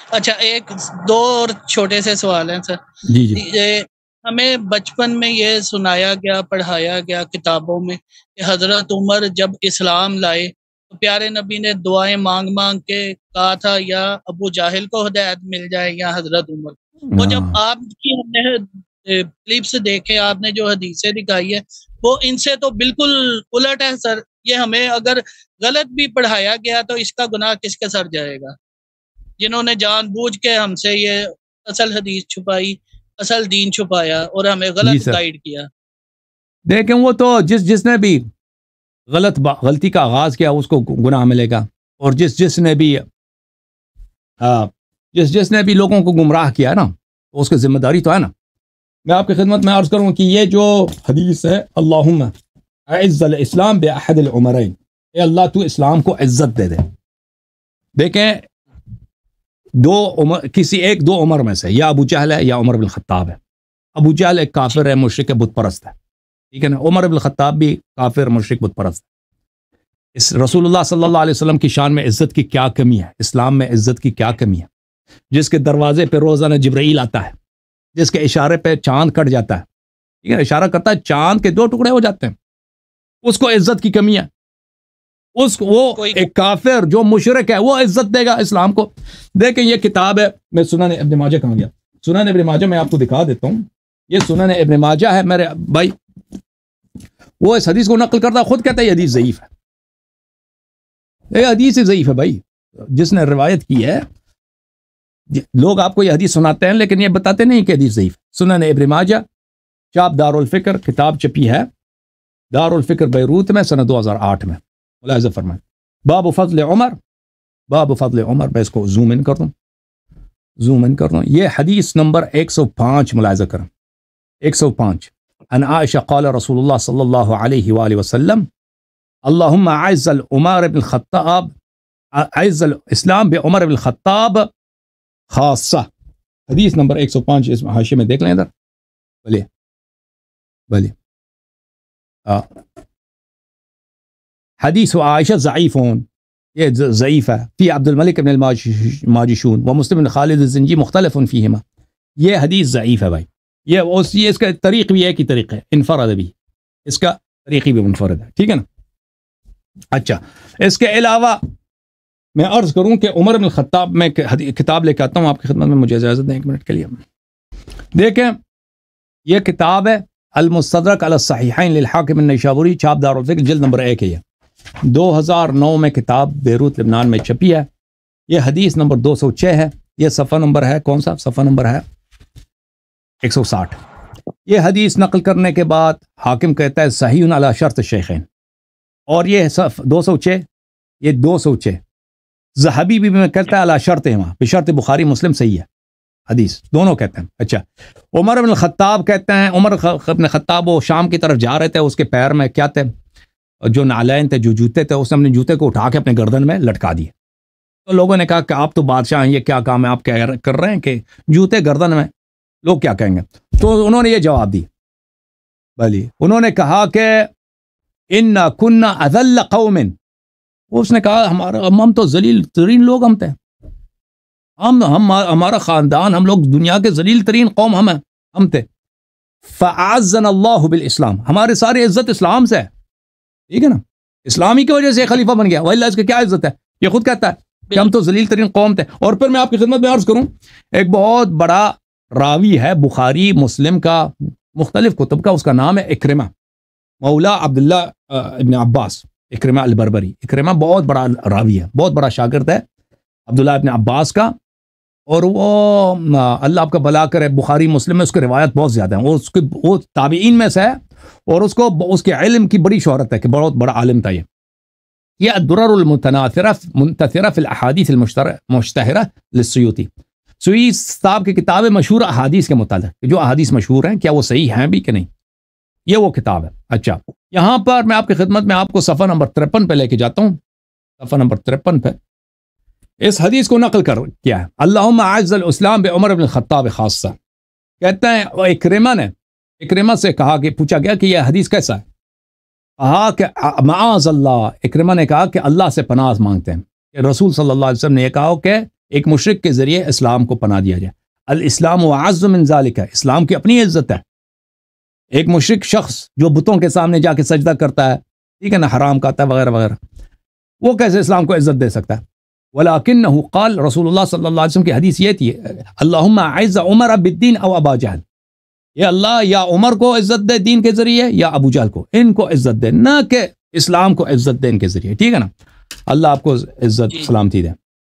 اچھا ایک دو اور چھوٹے سے سوال ہیں سر. جی جی. ہمیں بچپن میں یہ سنایا گیا، پڑھایا گیا کتابوں میں کہ حضرت عمر جب اسلام لائے تو پیارے نبی نے دعائیں مانگ مانگ کے کہا تھا یا ابو جاہل کو ہدایت مل جائے یا حضرت عمر. وہ جب آپ کی ہم نے کلپس دیکھے، آپ نے جو حدیثیں دکھائی ہے وہ ان سے تو بالکل الٹ ہے سر. یہ ہمیں اگر غلط بھی پڑھایا گیا تو اس کا گناہ کس کے سر جائے گا؟ جنہوں نے جان بوجھ کے ہم سے یہ اصل حدیث چھپائی، اصل دین چھپایا اور ہمیں غلط گائیڈ کیا. دیکھیں وہ تو جس نے بھی غلطی کا آغاز کیا اس کو گناہ ملے گا، اور جس نے بھی لوگوں کو گمراہ کیا نا تو اس کی ذمہ داری تو ہے نا. میں آپ کی خدمت میں عرض کروں کہ یہ جو حدیث ہے اللہم اعز الاسلام باحد العمرین، اے اللہ تو اسلام کو عزت دے دے. دیکھیں دو عمر میں سے یا ابو جہل ہے یا عمر بن الخطاب ہے. ابو جہل ایک کافر ہے، مشرک بت پرست ہے، ٹھیک ہے نا. عمر بن الخطاب بھی کافر مشرک بت پرست ہے. اس رسول اللہ صلی اللہ علیہ وسلم کی شان میں عزت کی کیا کمی ہے؟ اسلام میں عزت کی کیا کمی ہے؟ جس کے دروازے پہ روزانہ جبرائیل آتا ہے، جس کے اشارے پہ چاند کٹ جاتا ہے، ٹھیک ہے، اشارہ کرتا ہے چاند کے 2 ٹکڑے ہو جاتے ہیں، اس کو عزت کی کمی ہے. وہ ایک کافر جو مشرک ہے وہ عزت دے گا اسلام کو؟ دیکھیں یہ کتاب ہے، میں سنن ابن ماجہ کہاں گیا، سنن ابن ماجہ میں آپ کو دکھا دیتا ہوں. یہ سنن ابن ماجہ ہے میرے بھائی. وہ اس حدیث کو نقل کرتا خود کہتا ہے یہ حدیث ضعیف ہے. یہ حدیث ضعیف ہے بھائی. جس نے روایت کی ہے، لوگ آپ کو یہ حدیث سناتے ہیں لیکن یہ بتاتے نہیں کہ حدیث ضعیف ہے. سنن ابن ماجہ، چاپ دار الفکر، کتاب چھپی ہے دار الفکر بیروت میں سنہ 2008 میں. ملاحظہ فرمائیں باب فضل عمر، باب فضل عمر. میں اس کو زوم ان کر دوں. یہ حدیث نمبر 105 ملاحظہ کریں، 105. ان عائشہ قال رسول اللہ صلی اللہ علیہ وآلہ وسلم اللہم اعز العمر بن الخطاب، اعز الاسلام بعمر بن الخطاب خاصہ. حدیث نمبر 105 اس حاشیے میں دیکھ لیں ادھر. بلے حدیث عائشہ ضعیفون، یہ ضعیف ہے. فی عبد الملک بن الماجشون و مسلم بن خالد الزنجی مختلف فیہما. یہ حدیث ضعیف ہے بھائی. یہ اس کا طریق بھی ایک ہی طریق ہے، انفرد بھی، اس کا طریقی بھی منفرد ہے، ٹھیک ہے نا. اچھا اس کے علاوہ میں عرض کروں کہ عمر بن الخطاب میں کتاب لے کے آتا ہوں آپ کی خدمت میں، مجھے اجازت دیں 1 منٹ کے لیے. دیکھیں یہ کتاب ہے المستدرک علی الصحیحین للحاکم النیسابوری، چاپ دار الفکر، جلد نمبر 1 ہے. 2009 میں کتاب بیروت لبنان میں چھپی ہے. یہ حدیث نمبر 206 ہے. یہ صفحہ نمبر ہے کون سا؟ صفحہ نمبر ہے 160. یہ حدیث نقل کرنے کے بعد حاکم کہتا ہے صحیح علی شرط الشیخین، اور یہ 206 یہ 206 ذہبی بھی میں کہتا ہے علی شرط ہے، بشرط بخاری مسلم صحیح ہے حدیث، دونوں کہتے ہیں. اچھا عمر بن الخطاب کہتے ہیں، عمر بن خطاب وہ شام کی طرف جا رہے تھے، اس کے پیر میں کیا تھے؟ جو نالین تھے، جو جوتے تھے، اس نے اپنے جوتے کو اٹھا کے اپنے گردن میں لٹکا دیے. تو لوگوں نے کہا کہ آپ تو بادشاہ ہیں، یہ کیا کام ہے آپ کر رہے ہیں کہ جوتے گردن میں، لوگ کیا کہیں گے؟ تو انہوں نے یہ جواب دی، بلی انہوں نے کہا کہ اِنَّا كُنَّا أَذَلَّ قَوْمٍ. اس نے کہا ہم تو ذلیل ترین لوگ ہم تھے، ہمارا خاندان، ہم لوگ دنیا کے ذلیل ترین قوم ہم تھے. فَأَعَزَّنَا اللَّهُ بِالْإِسْلام، ہمارے سارے عزت اسلام سے ہے، ٹھیک ہے نا. اسلامی کی وجہ سے خلیفہ بن گیا، وَإِلَّا اس کی کیا عزت ہے؟ یہ خود کہتا ہے کہ ہم تو ذلیل ترین قوم تھے. اور پھر میں آپ کی خدمت میں عرض کروں، ایک بہت بڑا راوی ہے بخاری مسلم کا، مختلف کتب کا، اس کا نام ہے اکرمہ مولا عبداللہ ابن عباس، اکرمہ البربری. اکرمہ بہت بڑا راوی ہے، بہت بڑا شاگرد ہے عبداللہ ابن عباس کا، اور وہ اللہ آپ کا بھلا کرے بخاری مسلم میں اس کی روایت بہت زیادہ ہیں، وہ تابعین میں سے ہے، اور اس کے علم کی بڑی شہرت ہے کہ بہت بڑا عالم تھا. یہ الدرر المتناثرہ فی الاحادیث المشتہرہ للسیوطی، سیوطی صاحب کی کتاب مشہور احادیث کے متعلق، جو احادیث مشہور ہیں کیا وہ صحیح ہیں بھی کہ نہیں، یہ وہ کتاب ہے. اچھا یہاں پر میں آپ کی خدمت میں آپ کو صفحہ نمبر 53 پہ لے کے جاتا ہوں. صفحہ نمبر 53 پہ اس حدیث کو نقل کر کیا ہے، اللہم اعز الاسلام بعمر بن الخطاب خاصہ. کہتے ہیں اکرمہ سے کہا کہ پوچھا گیا کہ یہ حدیث کیسا ہے، کہا کہ معاذ اللہ، اکرمہ نے کہا کہ اللہ سے پناہ مانگتے ہیں کہ رسول صلی اللہ علیہ وسلم نے یہ کہا کہ ایک مشرک کے ذریعے اسلام کو پناہ دیا جائے. الاسلام اعز من ذالک، اسلام کی اپنی عزت ہے. ایک مشرک شخص جو بتوں کے سامنے جا کے سجدہ کرتا ہے، ٹھیک ہے نا، حرام کھاتا ہے وغیرہ وغیرہ، وہ کیسے اسلام کو عزت دے سکتا ہے؟ ولیکنہ قال، رسول اللہ صلی اللہ علیہ وسلم کی حدیث یہ تھی، اللہم اعز عمر بالدین او ابا جہل، یا اللہ یا عمر کو عزت دے دین کے ذریعے یا ابو جہل کو، ان کو عزت دے، نہ کہ اسلام کو عزت دے ان کے ذریعے. ٹھیک ہے نا، اللہ آپ کو عزت سلامتی دے.